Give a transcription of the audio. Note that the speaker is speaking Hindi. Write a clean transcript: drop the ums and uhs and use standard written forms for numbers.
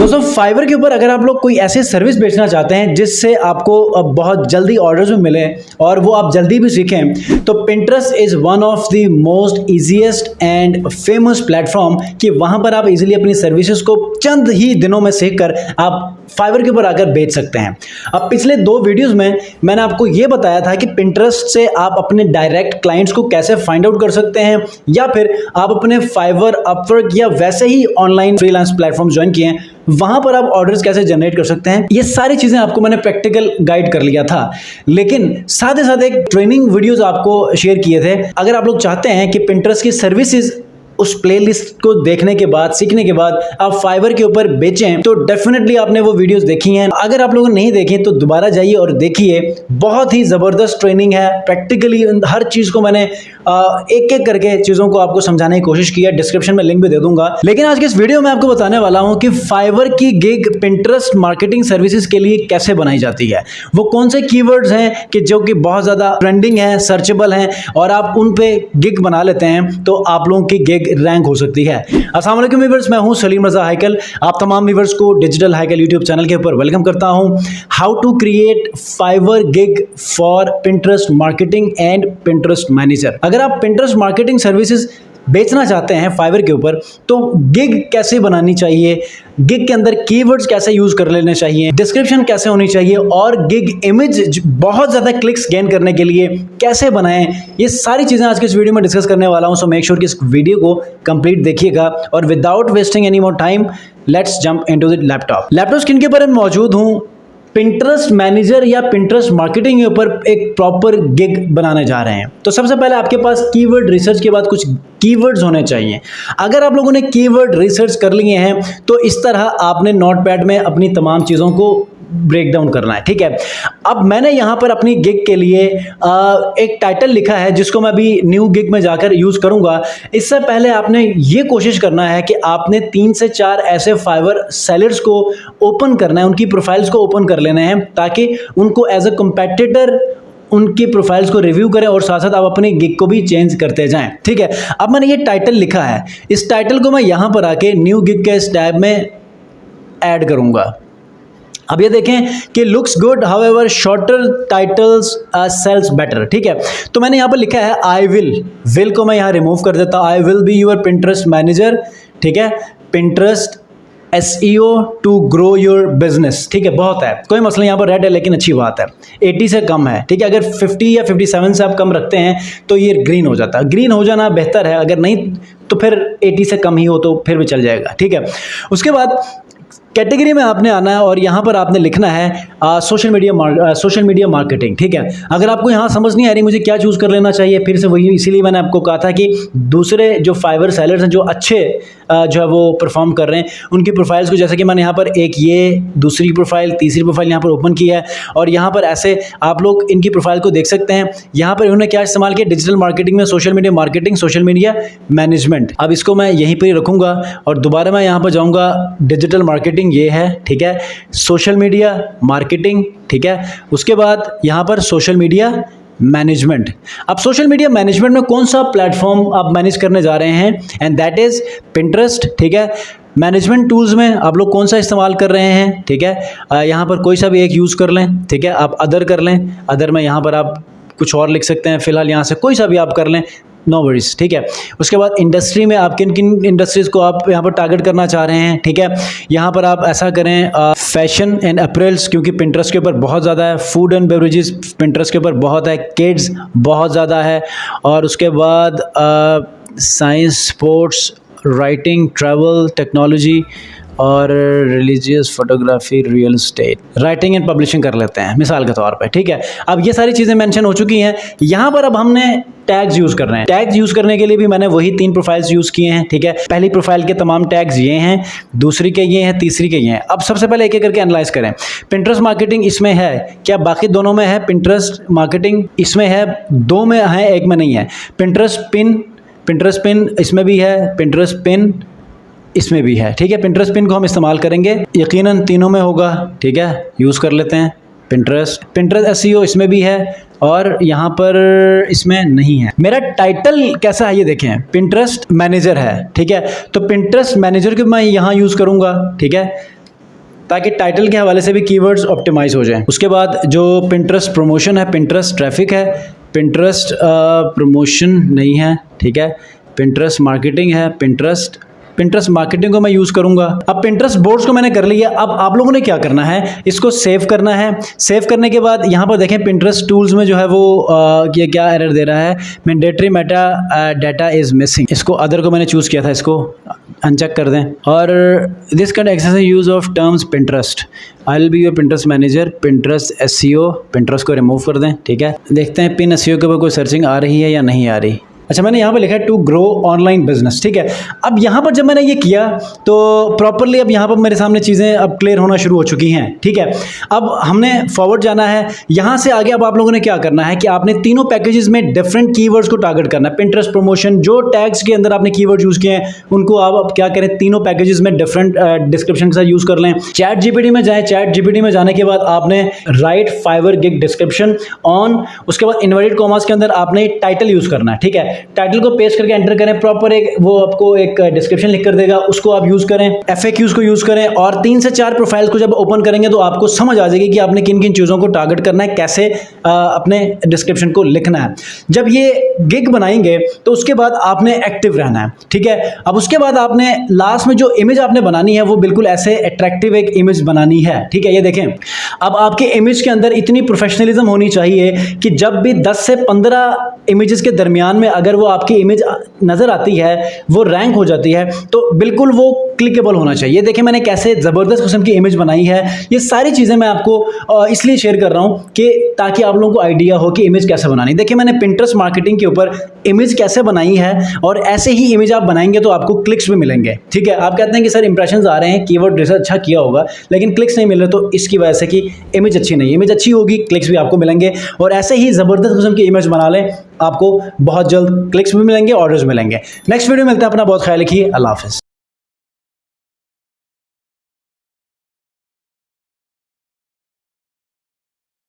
दोस्तों फाइवर के ऊपर अगर आप लोग कोई ऐसे सर्विस बेचना चाहते हैं जिससे आपको बहुत जल्दी ऑर्डर्स भी मिले और वो आप जल्दी भी सीखें, तो Pinterest is one of the most easiest and famous platform कि वहां पर आप इजीली अपनी सर्विसेज को चंद ही दिनों में सीख कर आप फाइवर के ऊपर आकर बेच सकते हैं। अब पिछले 2 वीडियोस में मैंने आपको ये बताया था कि Pinterest से आप अपने डायरेक्ट क्लाइंट्स को कैसे फाइंड आउट कर सकते हैं, या फिर आप अपने फाइवर, अपवर्क या वैसे ही ऑनलाइन फ्रीलांस प्लेटफॉर्म ज्वाइन किए हैं, वहां पर आप ऑर्डर्स कैसे जनरेट कर सकते हैं। ये सारी चीजें आपको मैंने प्रैक्टिकल गाइड कर लिया था, लेकिन साथ ही साथ एक ट्रेनिंग वीडियोस आपको शेयर किए थे। अगर आप लोग चाहते हैं कि Pinterest की सर्विसेज उस प्लेलिस्ट को देखने के बाद, सीखने के बाद आप फाइवर के ऊपर बेचें, तो डेफिनेटली आपने वो वीडियोस देखी हैं। अगर आप लोगों ने नहीं देखी तो दोबारा जाइए और देखिए। बहुत ही जबरदस्त ट्रेनिंग है, प्रैक्टिकली हर चीज को मैंने एक एक करके चीजों को आपको समझाने की कोशिश की है। डिस्क्रिप्शन में लिंक भी दे दूंगा। लेकिन आज के इस वीडियो में आपको बताने वाला हूं कि फाइवर की गिग Pinterest मार्केटिंग सर्विसेज के लिए कैसे बनाई जाती है। वो कौन से कीवर्ड्स हैं कि जो कि बहुत ज्यादा ट्रेंडिंग है, सर्चेबल हैं, और आप उन पे गिग बना लेते हैं तो आप लोगों की गिग रैंक हो सकती है। अस्सलाम वालेकुम व्यूअर्स, मैं हूं सलीम रजा हैकल। आप तमाम व्यूअर्स को डिजिटल हैकल यूट्यूब चैनल के ऊपर वेलकम करता हूं। How to create Fiverr gig for Pinterest marketing and Pinterest manager. अगर आप Pinterest मार्केटिंग सर्विसेज बेचना चाहते हैं फाइवर के ऊपर, तो गिग कैसे बनानी चाहिए, गिग के अंदर कीवर्ड्स कैसे यूज कर लेने चाहिए, डिस्क्रिप्शन कैसे होनी चाहिए, और गिग इमेज बहुत ज्यादा क्लिक्स गेन करने के लिए कैसे बनाएं, ये सारी चीजें आज के इस वीडियो में डिस्कस करने वाला हूं। सो मेक श्योर कि इस वीडियो को कंप्लीट देखिएगा, और without wasting any more time let's jump into the laptop screen के ऊपर मौजूद हूं। Pinterest मैनेजर या Pinterest मार्केटिंग के ऊपर एक प्रॉपर गिग बनाने जा रहे हैं। तो सबसे पहले आपके पास कीवर्ड रिसर्च के बाद कुछ कीवर्ड्स होने चाहिए। अगर आप लोगों ने कीवर्ड रिसर्च कर लिए हैं तो इस तरह आपने नोटपैड में अपनी तमाम चीज़ों को ब्रेक डाउन करना है, ठीक है। अब मैंने यहाँ पर अपनी गिग के लिए एक टाइटल लिखा है जिसको मैं अभी न्यू गिग में जाकर यूज करूंगा। इससे पहले आपने ये कोशिश करना है कि आपने 3 से 4 ऐसे फाइवर सेलर्स को ओपन करना है, उनकी प्रोफाइल्स को ओपन कर लेने हैं, ताकि उनको एज अ कंपेटिटर उनकी प्रोफाइल्स को रिव्यू करें और साथ साथ आप अपनी गिग को भी चेंज करते जाएं, ठीक है। अब मैंने ये टाइटल लिखा है, इस टाइटल को मैं यहाँ पर आके न्यू गिग के इस टैब में ऐड करूंगा। अब ये देखें कि looks good however shorter titles sells better, ठीक है। तो मैंने यहाँ पर लिखा है आई विल को मैं यहाँ रिमूव कर देता हूँ। I will be your Pinterest manager, ठीक है। Pinterest SEO to grow your business, ठीक है। बहुत है, कोई मसला, यहाँ पर रेड है लेकिन अच्छी बात है, 80 से कम है, ठीक है। अगर 50 या 57 से आप कम रखते हैं तो ये ग्रीन हो जाता है। ग्रीन हो जाना बेहतर है, अगर नहीं तो फिर 80 से कम ही हो तो फिर भी चल जाएगा, ठीक है। उसके बाद कैटेगरी में आपने आना है और यहाँ पर आपने लिखना है सोशल मीडिया मार्केटिंग, ठीक है। अगर आपको यहाँ समझ नहीं आ रही मुझे क्या चूज़ कर लेना चाहिए, फिर से वही, इसीलिए मैंने आपको कहा था कि दूसरे जो फाइवर सेलर्स हैं जो अच्छे जो है वो परफॉर्म कर रहे हैं, उनकी प्रोफाइल्स को, जैसे कि मैंने यहाँ पर एक ये दूसरी प्रोफाइल, तीसरी प्रोफाइल यहाँ पर ओपन किया है, और यहाँ पर ऐसे आप लोग इनकी प्रोफाइल को देख सकते हैं। यहाँ पर इन्होंने क्या इस्तेमाल किया, डिजिटल मार्केटिंग में social media marketing, social media management. अब इसको मैं यहीं पर ही रखूँगा और दोबारा मैं यहाँ पर जाऊँगा, डिजिटल मार्केटिंग ये है, ठीक है, सोशल मीडिया मार्केटिंग, ठीक है। उसके बाद यहाँ पर सोशल मीडिया मैनेजमेंट। अब सोशल मीडिया मैनेजमेंट में कौन सा प्लेटफॉर्म आप मैनेज करने जा रहे हैं, एंड दैट इज Pinterest, ठीक है। मैनेजमेंट टूल्स में आप लोग कौन सा इस्तेमाल कर रहे हैं, ठीक है। यहाँ पर कोई सा भी एक यूज़ कर लें, ठीक है। आप अदर कर लें, अदर में यहाँ पर आप कुछ और लिख सकते हैं, फिलहाल यहाँ से कोई सा भी आप कर लें, नो वरीज, ठीक है। उसके बाद इंडस्ट्री में आप किन किन इंडस्ट्रीज को आप यहाँ पर टारगेट करना चाह रहे हैं, ठीक है। यहाँ पर आप ऐसा करें फैशन एंड अपरेल्स, क्योंकि Pinterest के ऊपर बहुत ज़्यादा है। फूड एंड बेवरेजेस Pinterest के ऊपर बहुत है। किड्स बहुत ज़्यादा है। और उसके बाद science, sports, writing, travel, technology और religious, photography, real estate, writing and publishing कर लेते हैं मिसाल के तौर पे, ठीक है। अब ये सारी चीज़ें मेंशन हो चुकी हैं। यहाँ पर अब हमने टैग्स यूज़ कर रहे हैं। टैग्स यूज़ करने के लिए भी मैंने वही 3 प्रोफाइल्स यूज़ किए हैं, ठीक है। पहली प्रोफाइल के तमाम टैग्स ये हैं, दूसरी के ये हैं, तीसरी के ये हैं। अब सबसे पहले एक एक करके एनालाइज करें। Pinterest मार्केटिंग इसमें है क्या, बाकी दोनों में है। Pinterest मार्केटिंग इसमें है, 2 में है, 1 में नहीं है। Pinterest पिन इसमें भी है, Pinterest पिन इसमें भी है, ठीक है। Pinterest पिन को हम इस्तेमाल करेंगे, यकीनन तीनों में होगा, ठीक है। यूज़ कर लेते हैं Pinterest SEO इसमें भी है और यहाँ पर इसमें नहीं है। मेरा टाइटल कैसा है ये देखें, Pinterest मैनेजर है, ठीक है। तो Pinterest मैनेजर को मैं यहाँ यूज़ करूँगा, ठीक है। ताकि टाइटल के हवाले से भी कीवर्ड्स ऑप्टिमाइज हो जाएं। उसके बाद जो पिंटरेस्ट प्रमोशन है, पिंटरेस्ट ट्रैफिक है, पिंटरेस्ट प्रमोशन नहीं है, ठीक है, पिंटरेस्ट मार्केटिंग है, पिंटरेस्ट मार्केटिंग को मैं यूज़ करूंगा। अब पिंटरेस्ट बोर्ड्स को मैंने कर लिया। अब आप लोगों ने क्या करना है, इसको सेव करना है। सेव करने के बाद यहाँ पर देखें पिंटरेस्ट टूल्स में जो है वो ये क्या एरर दे रहा है, mandatory Meta data is missing. इसको अदर को मैंने चूज़ किया था, इसको अनचेक कर दें। और this can access use of terms Pinterest, I will be your Pinterest manager, Pinterest SEO, Pinterest को रिमूव कर दें, ठीक है। देखते हैं पिन एसईओ के ऊपर कोई सर्चिंग आ रही है या नहीं आ रही। अच्छा, मैंने यहाँ पे लिखा है टू ग्रो ऑनलाइन बिजनेस, ठीक है। अब यहाँ पर जब मैंने ये किया तो प्रॉपरली अब यहाँ पर मेरे सामने चीज़ें अब क्लियर होना शुरू हो चुकी हैं, ठीक है। अब हमने फॉरवर्ड जाना है यहाँ से आगे। अब आप लोगों ने क्या करना है कि आपने तीनों पैकेजेस में डिफरेंट कीवर्ड्स को टारगेट करना है। पिंटरेस्ट प्रमोशन, जो टैग्स के अंदर आपने कीवर्ड यूज़ किए हैं उनको आप अब क्या करें, तीनों पैकेजेस में डिफरेंट डिस्क्रिप्शन के साथ यूज़ कर लें। चैट जीपीटी में जाएँ, चैट जीपीटी में जाने के बाद आपने write Fiverr gig description on, उसके बाद इन्वर्टेड कॉमास के अंदर आपने टाइटल यूज़ करना है, ठीक है। टाइटल को पेस्ट करके एंटर करें, प्रॉपर एक वो आपको एक डिस्क्रिप्शन लिख कर देगा, उसको आप यूज करें। FAQs को यूज करें और 3 से 4 प्रोफाइल्स को जब ओपन करेंगे तो आपको समझ आ जाएगी कि आपने किन किन चीज़ों को टारगेट करना है, कैसे अपने डिस्क्रिप्शन को लिखना है। जब ये गिग बनाएंगे तो उसके बाद आपने एक्टिव रहना है, ठीक है। अब उसके बाद आपने लास्ट में जो इमेज आपने बनानी है वो बिल्कुल ऐसे अट्रैक्टिव एक इमेज बनानी है, ठीक है। ये देखें, अब आपके इमेज के अंदर इतनी प्रोफेशनलिज्म होनी चाहिए कि जब भी 10 से 15 इमेजेस के दरमियान में अगर वो आपकी इमेज नज़र आती है, वो रैंक हो जाती है, तो बिल्कुल वो क्लिकेबल होना चाहिए। देखिए मैंने कैसे ज़बरदस्त किस्म की इमेज बनाई है। ये सारी चीज़ें मैं आपको इसलिए शेयर कर रहा हूँ कि ताकि आप लोगों को आइडिया हो कि इमेज कैसे बनानी। देखिए मैंने पिंटरेस्ट मार्केटिंग के ऊपर इमेज कैसे बनाई है और ऐसे ही इमेज आप बनाएंगे तो आपको क्लिक्स भी मिलेंगे, ठीक है। आप कहते हैं कि सर इंप्रेशंस आ रहे हैं, कीवर्ड रिसर्च अच्छा किया होगा, लेकिन क्लिक्स नहीं मिल रहे, तो इसकी वजह से कि इमेज अच्छी नहीं है। इमेज अच्छी होगी, क्लिक्स भी आपको मिलेंगे। और ऐसे ही ज़बरदस्त किस्म की इमेज बना लें, आपको बहुत जल्द क्लिक्स भी मिलेंगे, ऑर्डर्स मिलेंगे। नेक्स्ट वीडियो मिलते हैं, अपना बहुत ख्याल रखिए, अल्लाह हाफ़िज़।